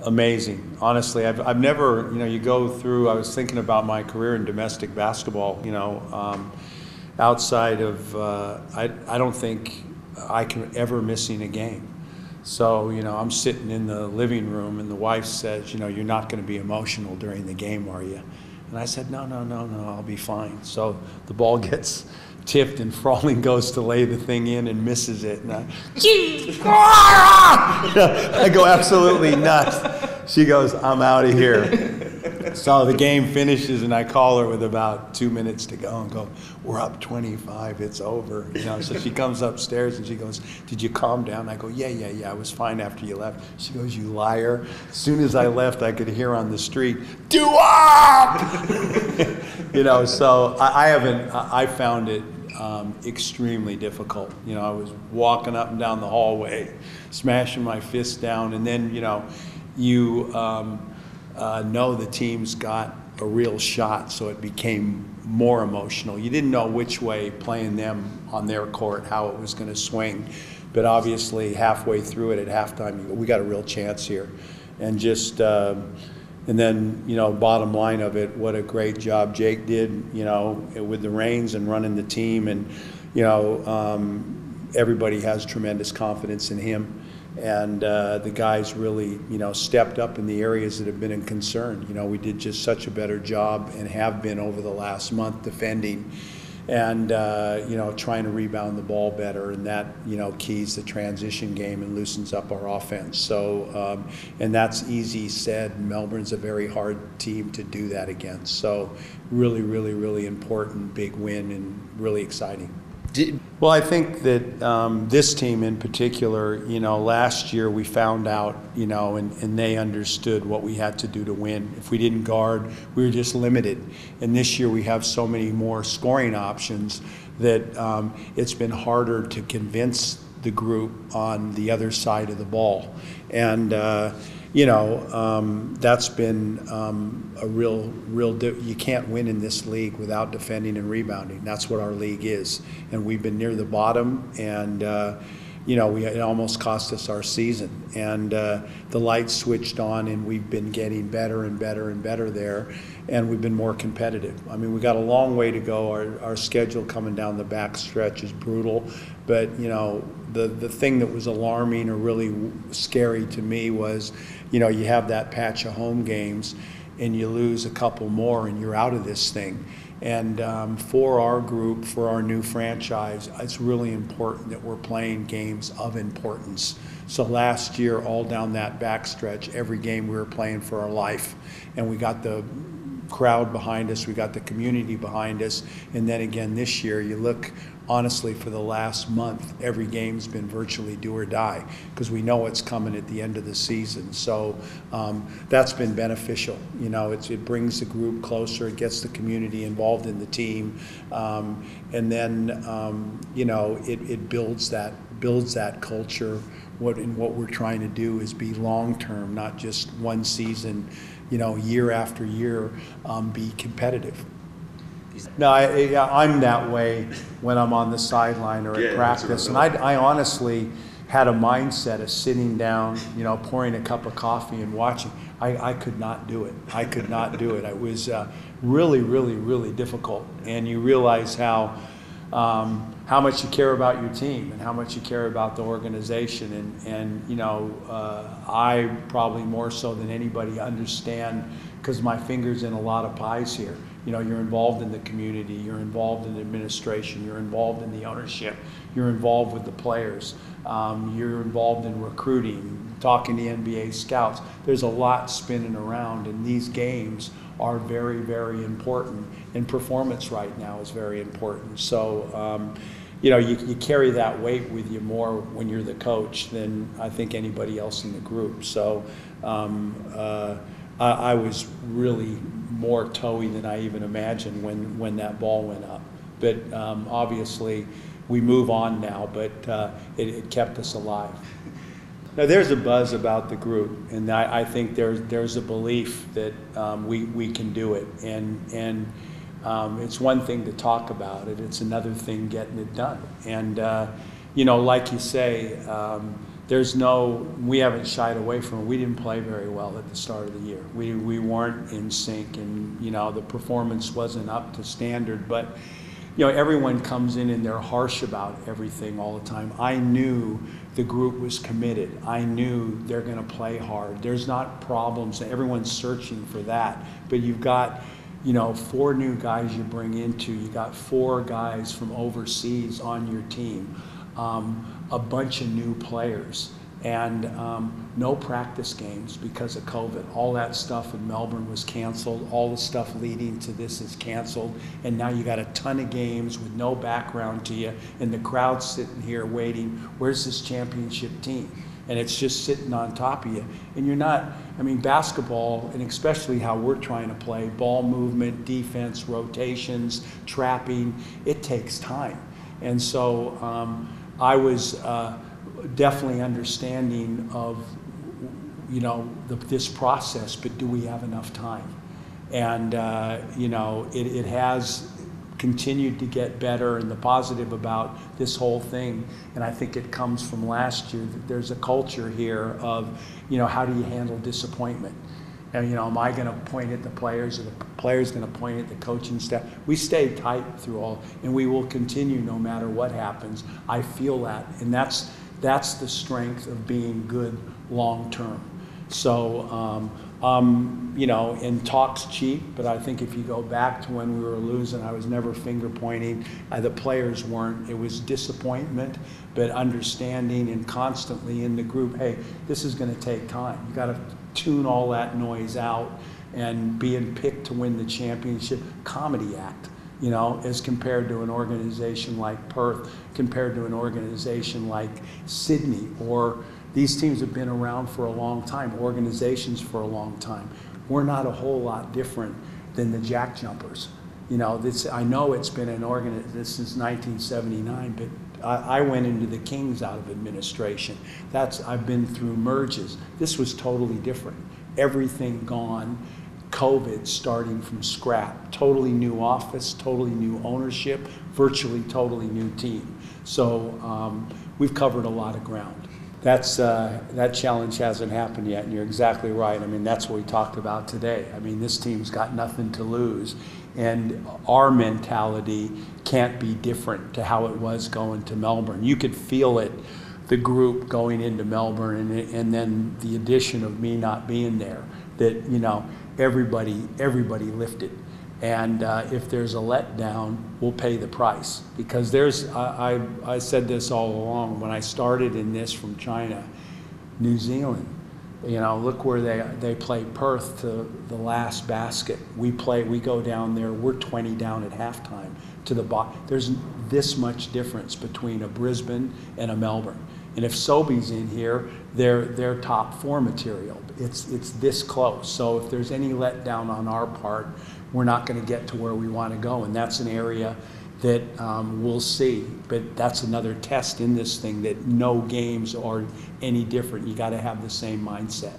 Amazing. Honestly, I've never, you go through, I was thinking about my career in domestic basketball, outside of, I don't think I can ever missing a game. So, I'm sitting in the living room and the wife says, you're not going to be emotional during the game, are you? And I said, no, I'll be fine. So the ball gets tipped and Frawling goes to lay the thing in and misses it. And I go absolutely nuts. She goes, I'm out of here. So the game finishes and I call her with about 2 minutes to go and go, we're up 25, it's over. So she comes upstairs and she goes, did you calm down? I go, yeah, I was fine after you left. She goes, you liar. As soon as I left, I could hear on the street, do up! So I found it extremely difficult. I was walking up and down the hallway, smashing my fist down, and then, you know the team's got a real shot, so it became more emotional. You didn't know which way playing them on their court, how it was going to swing, but obviously halfway through it at halftime, we got a real chance here. And just, and then, bottom line of it, what a great job Jake did, with the reins and running the team. And, everybody has tremendous confidence in him. And the guys really, stepped up in the areas that have been a concern. We did just such a better job and have been over the last month defending and, trying to rebound the ball better. And that, keys the transition game and loosens up our offense. So, and that's easy said. Melbourne's a very hard team to do that against. So really, really, really important, big win and really exciting. Well, I think that this team in particular, last year we found out, and they understood what we had to do to win. If we didn't guard, we were just limited. And this year we have so many more scoring options that it's been harder to convince the group on the other side of the ball. And that's been a real, you can't win in this league without defending and rebounding. That's what our league is. And we've been near the bottom, and, it almost cost us our season. And the lights switched on, and we've been getting better and better and better there, and we've been more competitive. I mean, we got a long way to go. Our schedule coming down the back stretch is brutal, but, the thing that was alarming or really scary to me was, you have that patch of home games and you lose a couple more and you're out of this thing. And for our group, for our new franchise, it's really important that we're playing games of importance. So last year, all down that backstretch, every game we were playing for our life. And we got the crowd behind us, we got the community behind us. And then again this year, you look honestly for the last month, every game's been virtually do or die because we know it's coming at the end of the season. So that's been beneficial. It brings the group closer, it gets the community involved in the team, and then it builds that culture. What we're trying to do is be long-term, not just one season, year after year, be competitive. No, I'm that way when I'm on the sideline or at practice. And I honestly had a mindset of sitting down, pouring a cup of coffee and watching. I could not do it. I could not do it. It was really, really, really difficult. And you realize how much you care about your team and how much you care about the organization. And I probably more so than anybody understand, because my finger's in a lot of pies here. You're involved in the community, you're involved in the administration, you're involved in the ownership, you're involved with the players, you're involved in recruiting, talking to NBA scouts. There's a lot spinning around, and these games are very, very important, and performance right now is very important. So, you carry that weight with you more when you're the coach than I think anybody else in the group. So I was really more toey than I even imagined when that ball went up. But obviously we move on now, but it kept us alive. Now there's a buzz about the group, and I think there's a belief that we can do it. And it's one thing to talk about it, it's another thing getting it done. And like you say, we haven't shied away from it. We didn't play very well at the start of the year. We weren't in sync, and the performance wasn't up to standard. But everyone comes in and they're harsh about everything all the time. I knew the group was committed. I knew they're going to play hard. There's not problems. Everyone's searching for that. But you've got 4 new guys you bring into. You got 4 guys from overseas on your team. A bunch of new players, and no practice games because of COVID. All that stuff in Melbourne was canceled. All the stuff leading to this is canceled, and now you got a ton of games with no background to you, and the crowd's sitting here waiting, where's this championship team? And it's just sitting on top of you. And you're not, basketball, and especially how we're trying to play, ball movement, defense, rotations, trapping, it takes time. And so I was definitely understanding of, this process, but do we have enough time? And, it has continued to get better, and the positive about this whole thing, and I think it comes from last year, that there's a culture here of, how do you handle disappointment? And, am I going to point at the players, or the players going to point at the coaching staff? We stay tight through all, and we will continue no matter what happens. I feel that, and that's the strength of being good long term. So, and talk's cheap, but I think if you go back to when we were losing, I was never finger pointing. The players weren't. It was disappointment, but understanding and constantly in the group, hey, this is going to take time. You got to tune all that noise out, and being picked to win the championship, comedy act, as compared to an organization like Perth, compared to an organization like Sydney, or these teams have been around for a long time, organizations for a long time. We're not a whole lot different than the Jack Jumpers. I know it's been an organization since 1979, but I went into the Kings out of administration. I've been through merges. This was totally different. Everything gone, COVID starting from scrap. Totally new office, totally new ownership, virtually totally new team. So we've covered a lot of ground. That challenge hasn't happened yet, and you're exactly right. That's what we talked about today. This team's got nothing to lose, and our mentality can't be different to how it was going to Melbourne. You could feel it, the group going into Melbourne, and then the addition of me not being there, that everybody lifted. And if there's a letdown, we'll pay the price. Because I said this all along, when I started in this from China, New Zealand, look where they play Perth to the last basket. We go down there, we're 20 down at halftime to the bottom. There's this much difference between a Brisbane and a Melbourne. And if Sobe's in here, they're top 4 material. It's this close. So if there's any letdown on our part, we're not going to get to where we want to go. And that's an area that we'll see. But that's another test in this thing, that no games are any different. You got to have the same mindset.